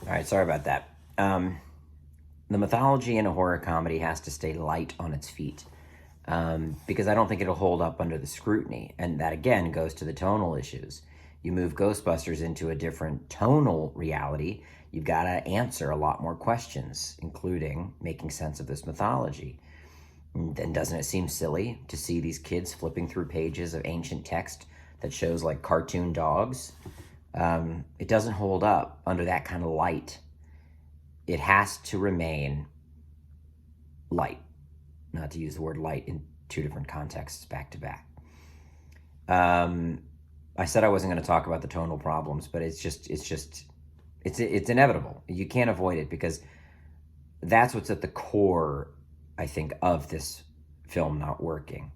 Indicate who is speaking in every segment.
Speaker 1: All right, sorry about that. The mythology in a horror comedy has to stay light on its feet because I don't think it'll hold up under the scrutiny. And that, again, goes to the tonal issues. You move Ghostbusters into a different tonal reality, you've got to answer a lot more questions, including making sense of this mythology. And doesn't it seem silly to see these kids flipping through pages of ancient text that shows like cartoon dogs? It doesn't hold up under that kind of light. It has to remain light, not to use the word light in two different contexts back to back. I said I wasn't going to talk about the tonal problems, but it's inevitable. You can't avoid it because that's what's at the core, I think, of this film not working,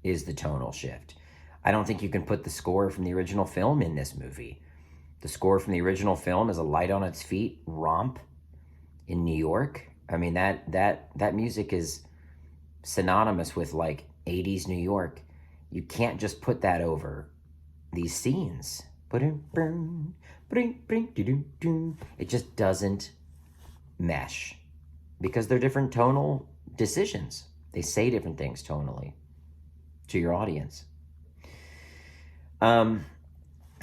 Speaker 1: is the tonal shift. I don't think you can put the score from the original film in this movie. The score from the original film is a light on its feet romp in New York. I mean, that music is synonymous with like 80s New York. You can't just put that over these scenes. It just doesn't mesh because they're different tonal decisions. They say different things tonally to your audience.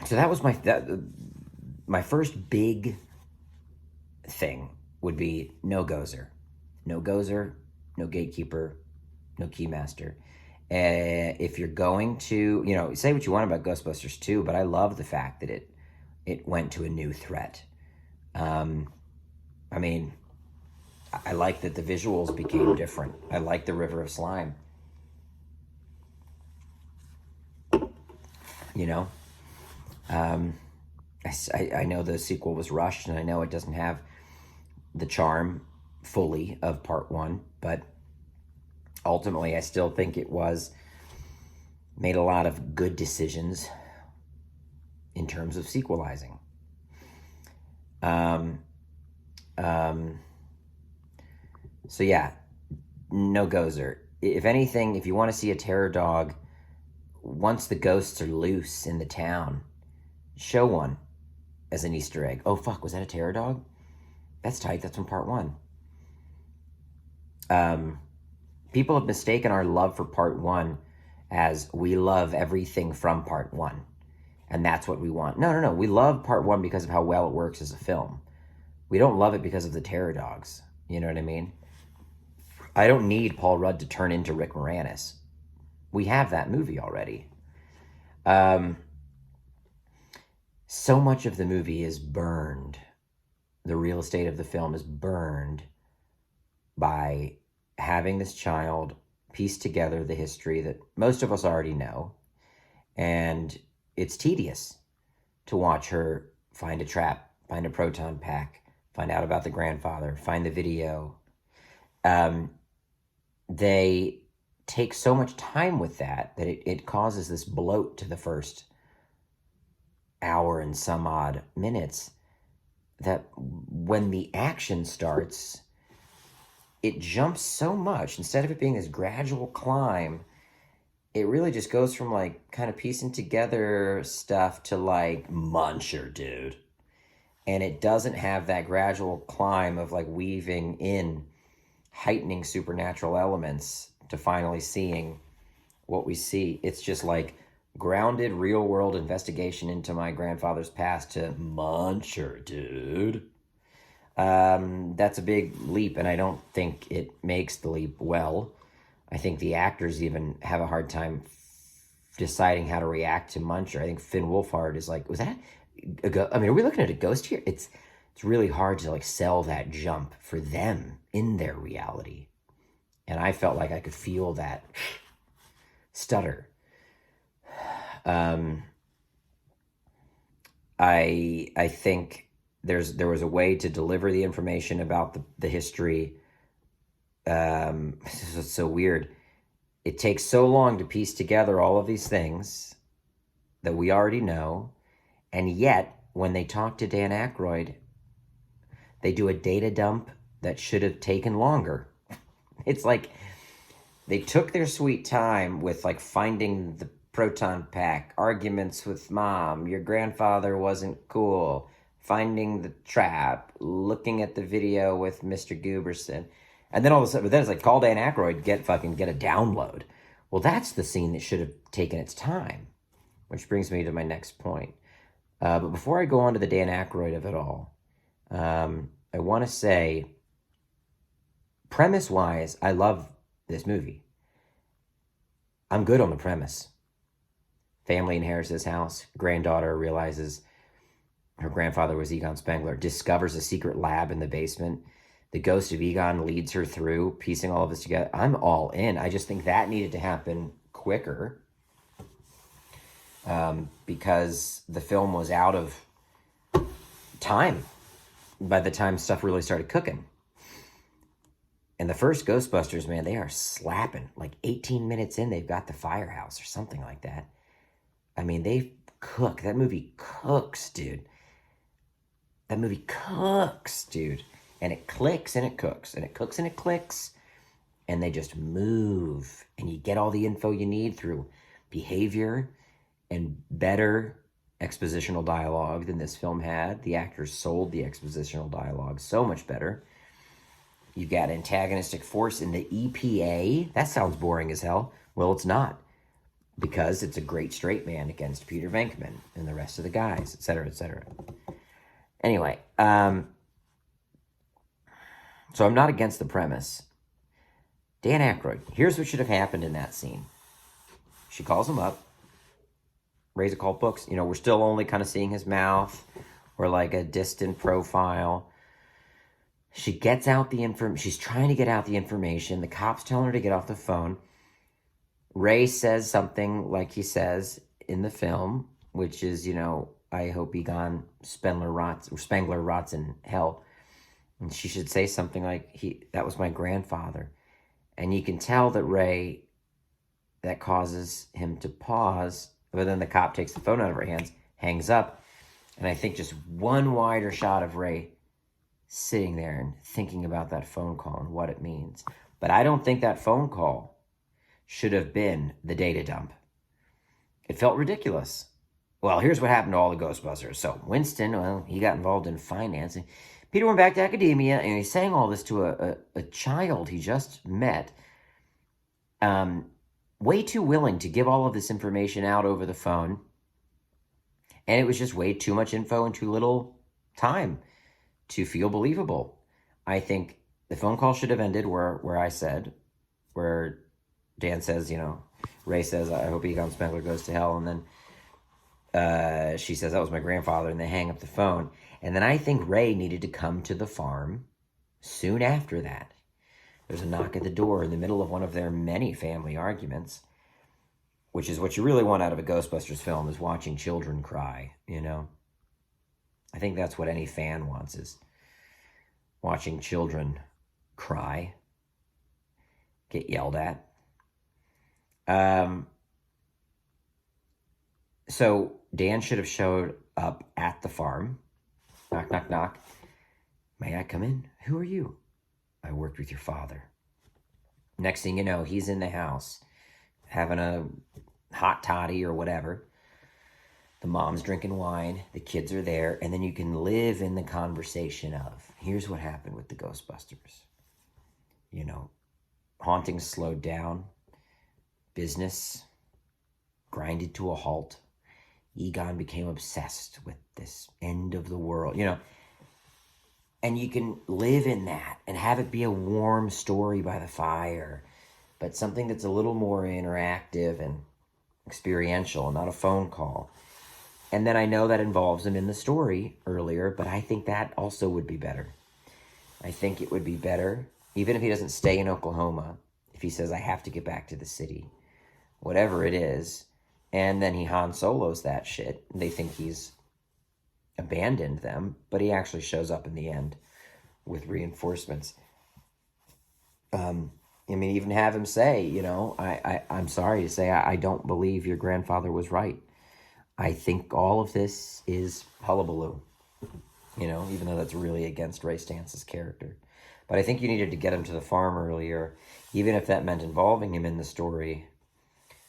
Speaker 1: So that was my first big thing would be no Gozer. No Gozer, no gatekeeper, no keymaster. If you're going to, say what you want about Ghostbusters 2, but I love the fact that it went to a new threat. I mean, I like that the visuals became different. I like the River of Slime. I know the sequel was rushed, and I know it doesn't have the charm fully of part one, but ultimately I still think it made a lot of good decisions in terms of sequelizing. So yeah, no Gozer. If anything, if you want to see a terror dog, once the ghosts are loose in the town, show one as an Easter egg. Oh fuck, was that a terror dog? That's tight. That's from part one. People have mistaken our love for part one as we love everything from part one, and that's what we want. No. We love part one because of how well it works as a film. We don't love it because of the terror dogs. You know what I mean? I don't need Paul Rudd to turn into Rick Moranis. We have that movie already. So much of the movie is burned. The real estate of the film is burned by having this child piece together the history that most of us already know. And it's tedious to watch her find a trap, find a proton pack, find out about the grandfather, find the video. They take so much time with that it causes this bloat to the first hour and some odd minutes, that when the action starts, it jumps so much. Instead of it being this gradual climb, it really just goes from like kind of piecing together stuff to like muncher, dude. And it doesn't have that gradual climb of like weaving in heightening supernatural elements to finally seeing what we see. It's just like grounded real world investigation into my grandfather's past to muncher, dude. That's a big leap, and I don't think it makes the leap well. I think the actors even have a hard time deciding how to react to Muncher. I think Finn Wolfhard is like, was that I mean, are we looking at a ghost here? It's really hard to like sell that jump for them in their reality. And I felt like I could feel that stutter. I think there was a way to deliver the information about the history. It's so weird. It takes so long to piece together all of these things that we already know, and yet when they talk to Dan Aykroyd, they do a data dump that should have taken longer. It's like they took their sweet time with like finding the proton pack, arguments with mom, your grandfather wasn't cool, finding the trap, looking at the video with Mr. Gooberson, and then all of a sudden, but then it's like, call Dan Aykroyd, get a download. Well, that's the scene that should have taken its time, which brings me to my next point. But before I go on to the Dan Aykroyd of it all, I want to say, premise-wise, I love this movie. I'm good on the premise. Family inherits this house. Granddaughter realizes her grandfather was Egon Spengler, discovers a secret lab in the basement. The ghost of Egon leads her through, piecing all of this together. I'm all in. I just think that needed to happen quicker, because the film was out of time by the time stuff really started cooking. And the first Ghostbusters, man, they are slapping. Like 18 minutes in, they've got the firehouse or something like that. I mean, they cook. That movie cooks, dude. That movie cooks, dude. And it clicks and it cooks. And it cooks and it clicks. And they just move. And you get all the info you need through behavior and better expositional dialogue than this film had. The actors sold the expositional dialogue so much better. You got antagonistic force in the EPA. That sounds boring as hell. Well, it's not. Because it's a great straight man against Peter Venkman and the rest of the guys, etc., etc. Anyway, so I'm not against the premise. Dan Aykroyd, here's what should have happened in that scene. She calls him up. Ray's occult books. You know, we're still only kind of seeing his mouth or like a distant profile. She gets out the information. She's trying to get out the information. The cop's telling her to get off the phone. Ray says something like he says in the film, which is, you know, I hope Egon Spengler rots in hell. And she should say something like, that was my grandfather. And you can tell that Ray, that causes him to pause. But then the cop takes the phone out of her hands, hangs up. And I think just one wider shot of Ray sitting there and thinking about that phone call and what it means. But I don't think that phone call should have been the data dump. It felt ridiculous. Well, here's what happened to all the Ghostbusters. So Winston, well, he got involved in financing. Peter went back to academia, and he's saying all this to a child he just met. Way too willing to give all of this information out over the phone. And it was just way too much info and too little time to feel believable. I think the phone call should have ended where Dan says, you know, Ray says, I hope Egon Spengler goes to hell. And then she says, that was my grandfather. And they hang up the phone. And then I think Ray needed to come to the farm soon after that. There's a knock at the door in the middle of one of their many family arguments, which is what you really want out of a Ghostbusters film, is watching children cry, you know? I think that's what any fan wants, is watching children cry, get yelled at. So Dan should have showed up at the farm. Knock, knock, knock. May I come in? Who are you? I worked with your father. Next thing you know, he's in the house having a hot toddy or whatever. The mom's drinking wine. The kids are there. And then you can live in the conversation of, here's what happened with the Ghostbusters. You know, hauntings slowed down. Business grinded to a halt. Egon became obsessed with this end of the world, you know. And you can live in that and have it be a warm story by the fire, but something that's a little more interactive and experiential, not a phone call. And then I know that involves him in the story earlier, but I think that also would be better. I think it would be better, even if he doesn't stay in Oklahoma, if he says, I have to get back to the city, whatever it is, and then he Han Solos that shit. They think he's abandoned them, but he actually shows up in the end with reinforcements. I mean, even have him say, you know, I'm sorry to say, I don't believe your grandfather was right. I think all of this is hullabaloo, you know, even though that's really against Ray Stance's character. But I think you needed to get him to the farm earlier, even if that meant involving him in the story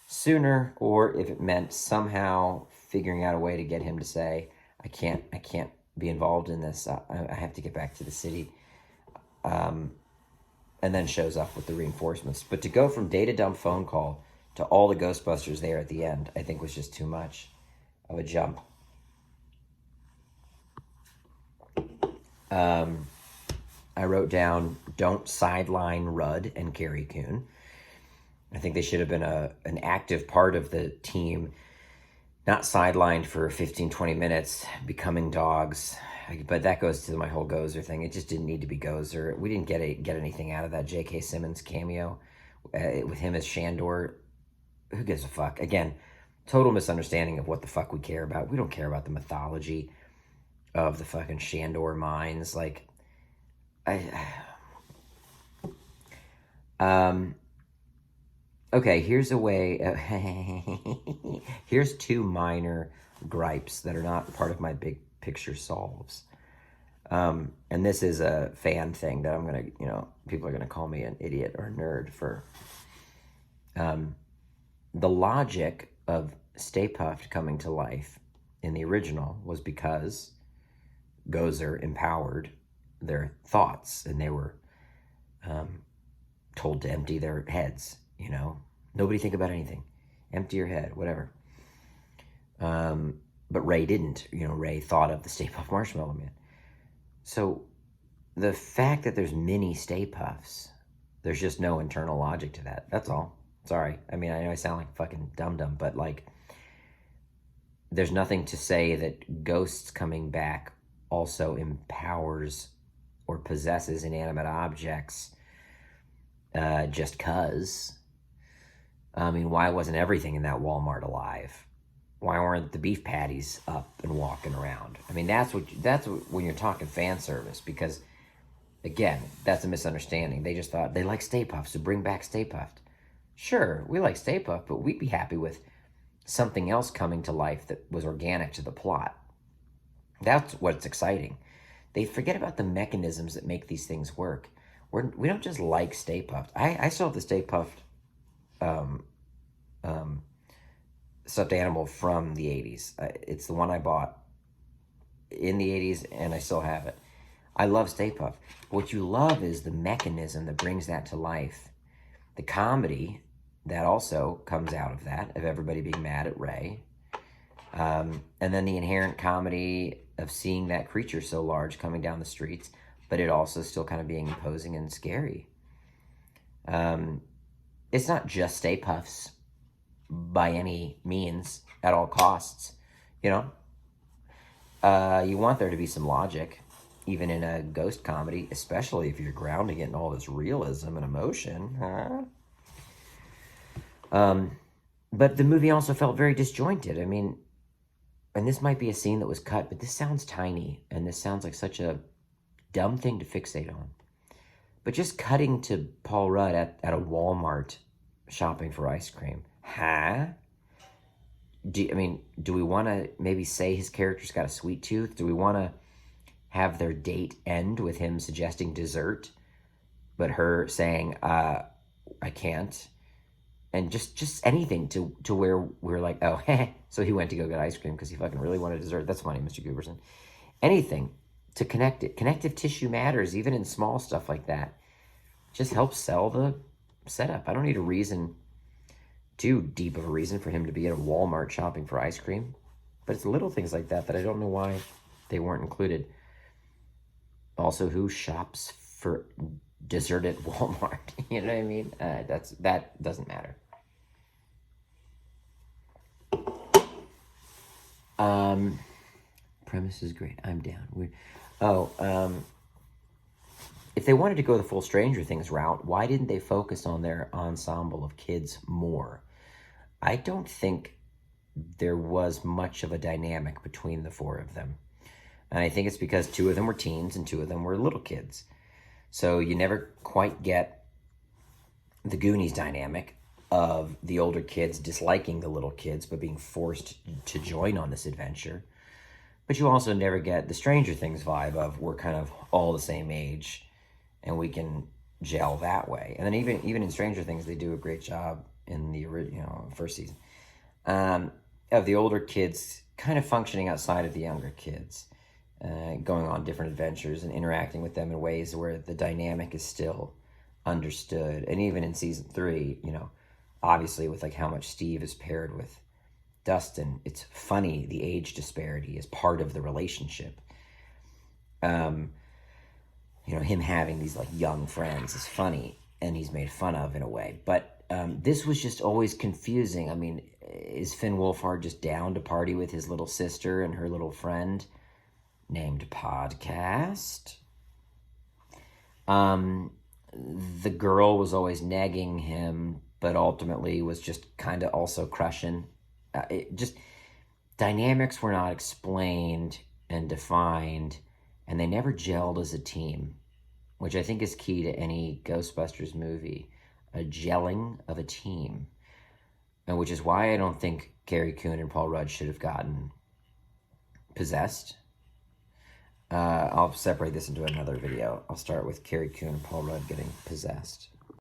Speaker 1: sooner, or if it meant somehow figuring out a way to get him to say, I can't be involved in this. I have to get back to the city. And then shows up with the reinforcements. But to go from data dump phone call to all the Ghostbusters there at the end, I think was just too much of a jump. I wrote down, don't sideline Rudd and Carrie Coon. I think they should have been an active part of the team, not sidelined for 15, 20 minutes, becoming dogs. But that goes to my whole Gozer thing. It just didn't need to be Gozer. We didn't get anything out of that J.K. Simmons cameo with him as Shandor. Who gives a fuck? Again, total misunderstanding of what the fuck we care about. We don't care about the mythology of the fucking Shandor mines. Like, okay, here's a way. Here's two minor gripes that are not part of my big picture solves. And this is a fan thing that I'm going to, people are going to call me an idiot or a nerd for. The logic of Stay Puft coming to life in the original was because Gozer empowered their thoughts and they were told to empty their heads, Nobody think about anything. Empty your head, whatever. But Ray didn't. Ray thought of the Stay Puft Marshmallow Man. So the fact that there's mini Stay Puffs, there's just no internal logic to that. That's all. Sorry. I mean, I know I sound like fucking dum-dum, but there's nothing to say that ghosts coming back also empowers or possesses inanimate objects just 'cause. I mean, why wasn't everything in that Walmart alive? Why weren't the beef patties up and walking around? I mean, that's what when you're talking fan service, because again, that's a misunderstanding. They just thought they like Stay Puft, so bring back Stay Puft. Sure, we like Stay Puft, but we'd be happy with something else coming to life that was organic to the plot. That's what's exciting. They forget about the mechanisms that make these things work. We don't just like Stay Puft. I still have the Stay Puft stuffed animal from the 80s. It's the one I bought in the 80s, and I still have it. I love Stay Puft. What you love is the mechanism that brings that to life. The comedy that also comes out of that, of everybody being mad at Ray. And then the inherent comedy of seeing that creature so large coming down the streets, but it also still kind of being imposing and scary. It's not just Stay Puffs by any means at all costs, you want there to be some logic, even in a ghost comedy, especially if you're grounding it in all this realism and emotion. But the movie also felt very disjointed. I mean, and this might be a scene that was cut, but this sounds tiny, and this sounds like such a dumb thing to fixate on. But just cutting to Paul Rudd at a Walmart shopping for ice cream. Huh? Do we want to maybe say his character's got a sweet tooth? Do we want to have their date end with him suggesting dessert, but her saying, I can't? And just anything to where we're like, oh, so he went to go get ice cream because he fucking really wanted dessert. That's funny, Mr. Gooberson. Anything to connect it. Connective tissue matters, even in small stuff like that. Just helps sell the setup. I don't need a reason, too deep of a reason, for him to be at a Walmart shopping for ice cream. But it's little things like that I don't know why they weren't included. Also, who shops for dessert at Walmart? You know what I mean? That doesn't matter. Premise is great. I'm down. If they wanted to go the full Stranger Things route, why didn't they focus on their ensemble of kids more? I don't think there was much of a dynamic between the four of them. And I think it's because two of them were teens and two of them were little kids. So you never quite get the Goonies dynamic of the older kids disliking the little kids but being forced to join on this adventure. But you also never get the Stranger Things vibe of we're kind of all the same age and we can gel that way. And then even in Stranger Things, they do a great job in the original first season of the older kids kind of functioning outside of the younger kids. going on different adventures and interacting with them in ways where the dynamic is still understood. And even in season 3, you know, obviously with like how much Steve is paired with Dustin, it's funny. The age disparity is part of the relationship. You know, him having these like young friends is funny, and he's made fun of in a way. But this was just always confusing. I mean, is Finn Wolfhard just down to party with his little sister and her little friend named Podcast? The girl was always nagging him, but ultimately was just kind of also crushing. Dynamics were not explained and defined, and they never gelled as a team, which I think is key to any Ghostbusters movie, a gelling of a team, and which is why I don't think Gary Coon and Paul Rudd should have gotten possessed. I'll separate this into another video. I'll start with Gary Coon and Paul Rudd getting possessed.